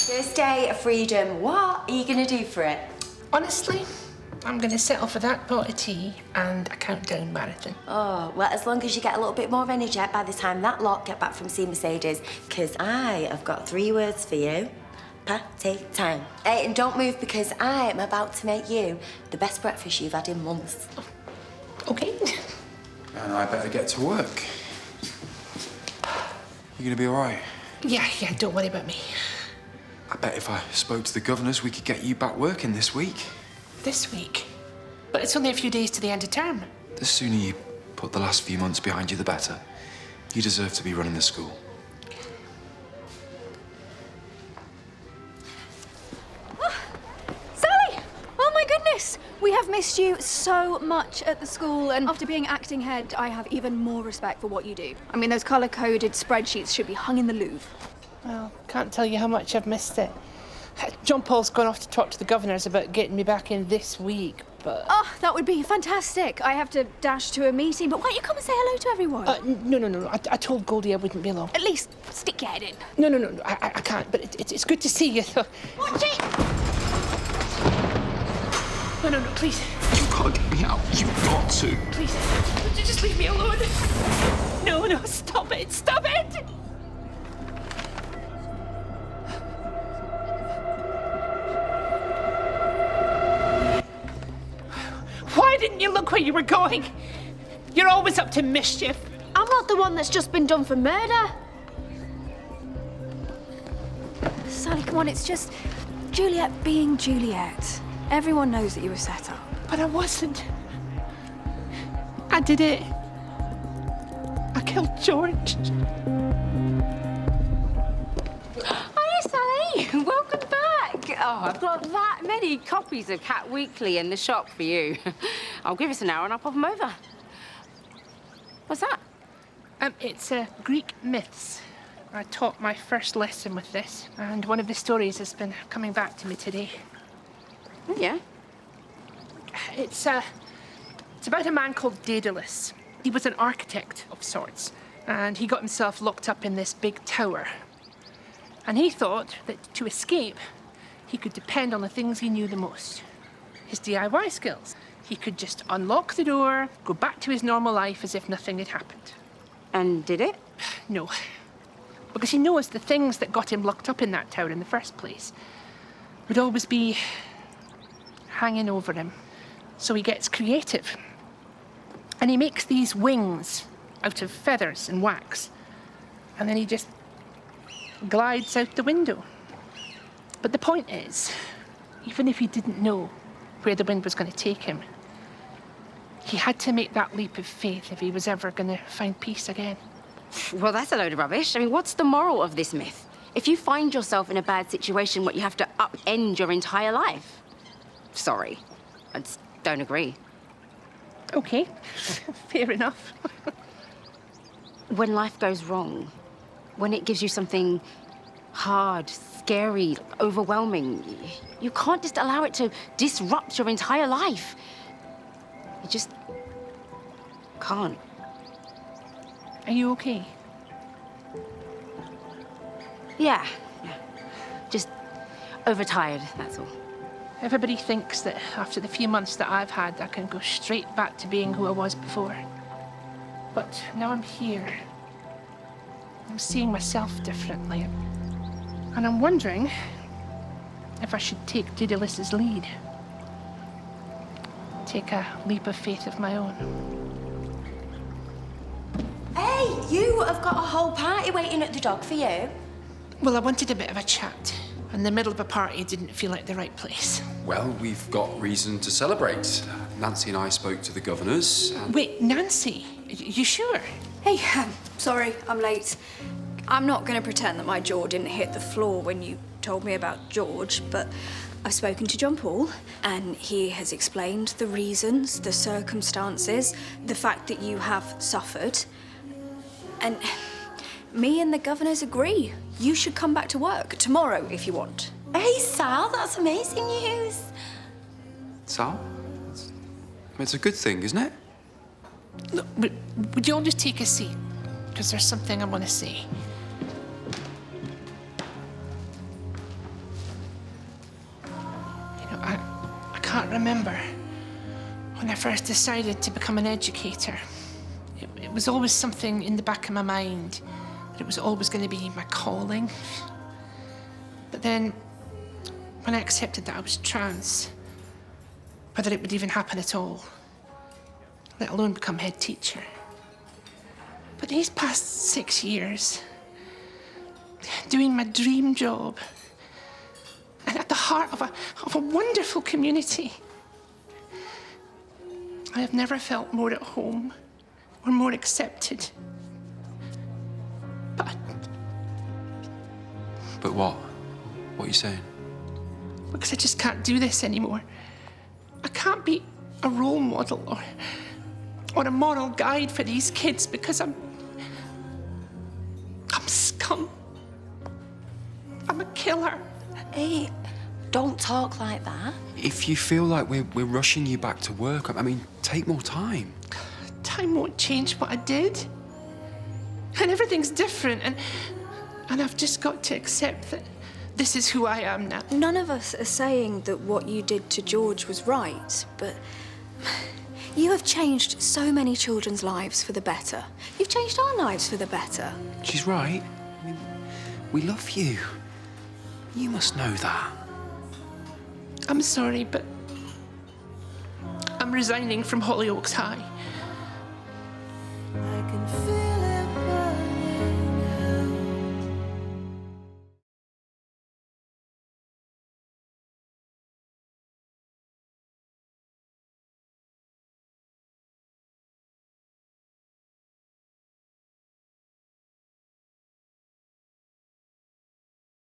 First day of freedom. What are you going to do for it? Honestly, I'm going to settle for that pot of tea and a countdown marathon. Oh, well, as long as you get a little bit more energy by the time that lot get back from seeing Mercedes, because I have got 3 words for you. Party time. Hey, and don't move because I am about to make you the best breakfast you've had in months. Okay. And I better get to work. You gonna be all right? Yeah, don't worry about me. I bet if I spoke to the governors, we could get you back working this week. This week? But it's only a few days to the end of term. The sooner you put the last few months behind you, the better. You deserve to be running the school. Sally! Oh my goodness! We have missed you so much at the school, and after being acting head, I have even more respect for what you do. I mean, those colour-coded spreadsheets should be hung in the Louvre. Well, can't tell you how much I've missed it. John Paul's gone off to talk to the governors about getting me back in this week, but... Oh, that would be fantastic. I have to dash to a meeting, but why don't you come and say hello to everyone? No. I told Goldie I wouldn't be long. At least stick your head in. No, I can't, but it's good to see you. Watch it! No, please. You gotta get me out. You've got to. Please, would you just leave me alone? No, stop it! Why didn't you look where you were going? You're always up to mischief. I'm not the one that's just been done for murder. Sally, come on, it's just Juliet being Juliet. Everyone knows that you were set up. But I wasn't. I did it. I killed George. Hiya, Sally. Welcome back. Oh, I've got that many copies of Cat Weekly in the shop for you. I'll give us an hour and I'll pop them over. What's that? It's Greek myths. I taught my first lesson with this, and one of the stories has been coming back to me today. Oh, yeah? It's about a man called Daedalus. He was an architect of sorts, and he got himself locked up in this big tower. And he thought that to escape, he could depend on the things he knew the most. His DIY skills. He could just unlock the door, go back to his normal life as if nothing had happened. And did it? No. Because he knows the things that got him locked up in that tower in the first place would always be hanging over him. So he gets creative. And he makes these wings out of feathers and wax. And then he just glides out the window. But the point is, even if he didn't know where the wind was going to take him, he had to make that leap of faith if he was ever going to find peace again. Well, that's a load of rubbish. I mean, what's the moral of this myth? If you find yourself in a bad situation, what, you have to upend your entire life? Sorry, I just don't agree. Okay, fair enough. When life goes wrong, when it gives you something hard, scary, overwhelming, you can't just allow it to disrupt your entire life. You just can't. Are you okay? Yeah. Just overtired, that's all. Everybody thinks that after the few months that I've had, I can go straight back to being who I was before. But now I'm here. I'm seeing myself differently. And I'm wondering if I should take Daedalus's lead. Take a leap of faith of my own. Hey, you have got a whole party waiting at the dog for you. Well, I wanted a bit of a chat, and the middle of a party didn't feel like the right place. Well, we've got reason to celebrate. Nancy and I spoke to the governors. And... Wait, Nancy? You sure? Hey, sorry, I'm late. I'm not going to pretend that my jaw didn't hit the floor when you told me about George, but I've spoken to John Paul, and he has explained the reasons, the circumstances, the fact that you have suffered. And me and the governors agree. You should come back to work tomorrow if you want. Hey, Sal, that's amazing news. Sal? It's a good thing, isn't it? Look, would you all just take a seat? Because there's something I want to say. can't remember when I first decided to become an educator. It was always something in the back of my mind that it was always going to be my calling. But then, when I accepted that I was trans, whether it would even happen at all, let alone become head teacher. But these past 6 years, doing my dream job, and at the heart of a wonderful community, I have never felt more at home or more accepted. But what? What are you saying? Because I just can't do this anymore. I can't be a role model or a moral guide for these kids because I'm scum. I'm a killer. Hey, don't talk like that. If you feel like we're rushing you back to work, I mean, take more time. Time won't change what I did. And everything's different, and I've just got to accept that this is who I am now. None of us are saying that what you did to George was right, but you have changed so many children's lives for the better. You've changed our lives for the better. She's right. I mean, we love you. You must know that. I'm sorry, but I'm resigning from Hollyoaks High.